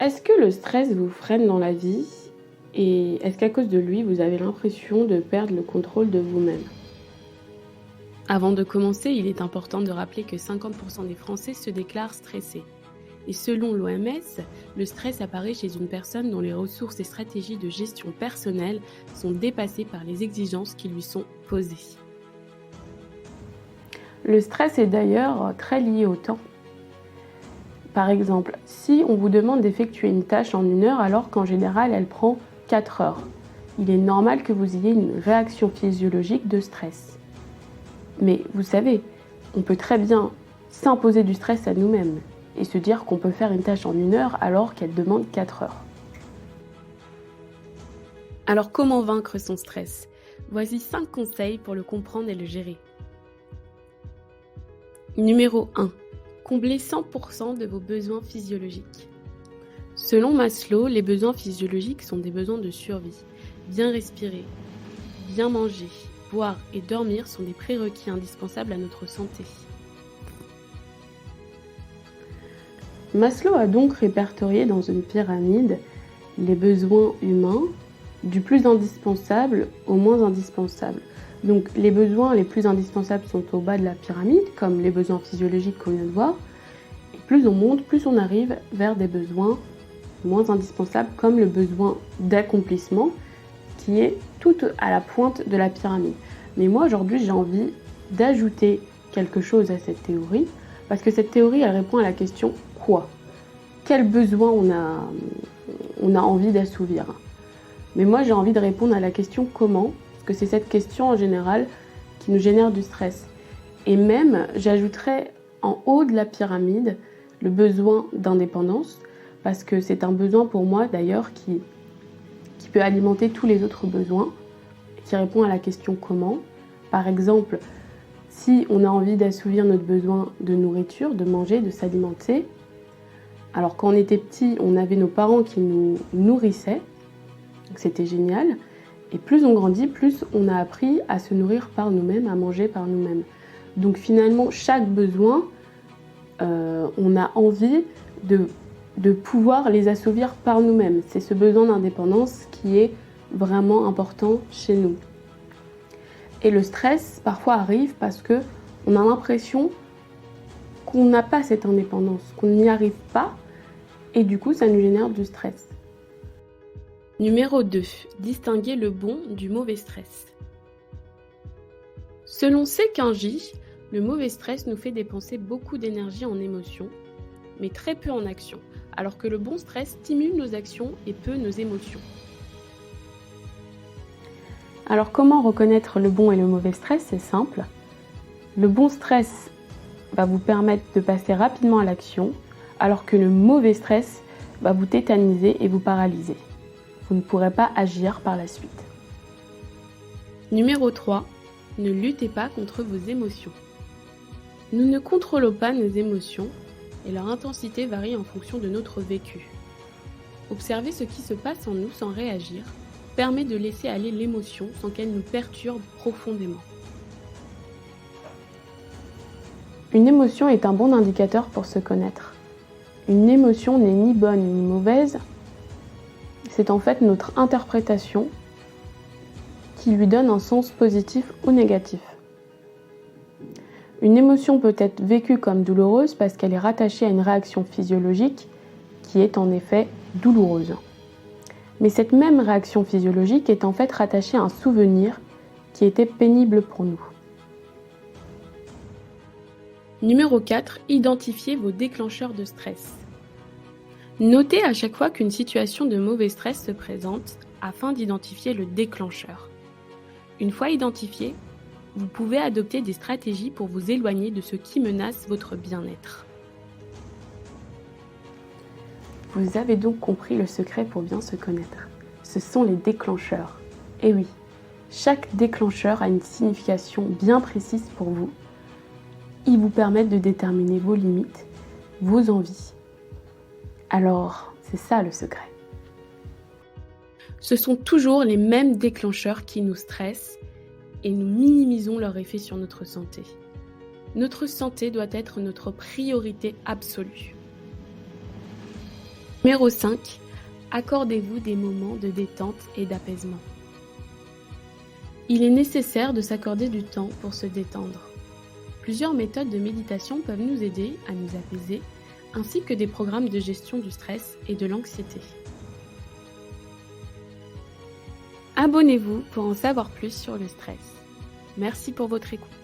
Est-ce que le stress vous freine dans la vie? Et est-ce qu'à cause de lui, vous avez l'impression de perdre le contrôle de vous-même? Avant de commencer, il est important de rappeler que 50% des Français se déclarent stressés. Et selon l'OMS, le stress apparaît chez une personne dont les ressources et stratégies de gestion personnelle sont dépassées par les exigences qui lui sont posées. Le stress est d'ailleurs très lié au temps. Par exemple, si on vous demande d'effectuer une tâche en 1 heure alors qu'en général elle prend 4 heures, il est normal que vous ayez une réaction physiologique de stress. Mais vous savez, on peut très bien s'imposer du stress à nous-mêmes et se dire qu'on peut faire une tâche en 1 heure alors qu'elle demande 4 heures. Alors comment vaincre son stress? Voici 5 conseils pour le comprendre et le gérer. Numéro 1. Comblez 100% de vos besoins physiologiques. Selon Maslow, les besoins physiologiques sont des besoins de survie. Bien respirer, bien manger, boire et dormir sont des prérequis indispensables à notre santé. Maslow a donc répertorié dans une pyramide les besoins humains du plus indispensable au moins indispensable. Donc les besoins les plus indispensables sont au bas de la pyramide, comme les besoins physiologiques qu'on vient de voir. Et plus on monte, plus on arrive vers des besoins moins indispensables, comme le besoin d'accomplissement, qui est tout à la pointe de la pyramide. Mais moi aujourd'hui j'ai envie d'ajouter quelque chose à cette théorie, parce que cette théorie elle répond à la question quoi? Quel besoin on a envie d'assouvir? Mais moi j'ai envie de répondre à la question comment, parce que c'est cette question en général qui nous génère du stress. Et même j'ajouterais en haut de la pyramide le besoin d'indépendance, parce que c'est un besoin pour moi d'ailleurs qui peut alimenter tous les autres besoins, qui répond à la question comment. Par exemple, si on a envie d'assouvir notre besoin de nourriture, de manger, de s'alimenter, alors quand on était petit, on avait nos parents qui nous nourrissaient, donc c'était génial. Et plus on grandit, plus on a appris à se nourrir par nous-mêmes, à manger par nous-mêmes. Donc finalement, chaque besoin, on a envie de pouvoir les assouvir par nous-mêmes. C'est ce besoin d'indépendance qui est vraiment important chez nous. Et le stress, parfois, arrive parce qu'on a l'impression qu'on n'a pas cette indépendance, qu'on n'y arrive pas, et du coup, ça nous génère du stress. Numéro 2. Distinguer le bon du mauvais stress. Selon Sekinji, le mauvais stress nous fait dépenser beaucoup d'énergie en émotions, mais très peu en actions, alors que le bon stress stimule nos actions et peu nos émotions. Alors comment reconnaître le bon et le mauvais stress? C'est simple. Le bon stress va vous permettre de passer rapidement à l'action, alors que le mauvais stress va vous tétaniser et vous paralyser. Vous ne pourrez pas agir par la suite. Numéro 3. Ne luttez pas contre vos émotions. Nous ne contrôlons pas nos émotions et leur intensité varie en fonction de notre vécu. Observer ce qui se passe en nous sans réagir permet de laisser aller l'émotion sans qu'elle nous perturbe profondément. Une émotion est un bon indicateur pour se connaître. Une émotion n'est ni bonne ni mauvaise, c'est en fait notre interprétation qui lui donne un sens positif ou négatif. Une émotion peut être vécue comme douloureuse parce qu'elle est rattachée à une réaction physiologique qui est en effet douloureuse. Mais cette même réaction physiologique est en fait rattachée à un souvenir qui était pénible pour nous. Numéro 4. Identifiez vos déclencheurs de stress. Notez à chaque fois qu'une situation de mauvais stress se présente afin d'identifier le déclencheur. Une fois identifié, vous pouvez adopter des stratégies pour vous éloigner de ce qui menace votre bien-être. Vous avez donc compris le secret pour bien se connaître. Ce sont les déclencheurs. Et oui, chaque déclencheur a une signification bien précise pour vous. Ils vous permettent de déterminer vos limites, vos envies. Alors, c'est ça le secret. Ce sont toujours les mêmes déclencheurs qui nous stressent et nous minimisons leur effet sur notre santé. Notre santé doit être notre priorité absolue. Numéro 5, accordez-vous des moments de détente et d'apaisement. Il est nécessaire de s'accorder du temps pour se détendre. Plusieurs méthodes de méditation peuvent nous aider à nous apaiser, ainsi que des programmes de gestion du stress et de l'anxiété. Abonnez-vous pour en savoir plus sur le stress. Merci pour votre écoute.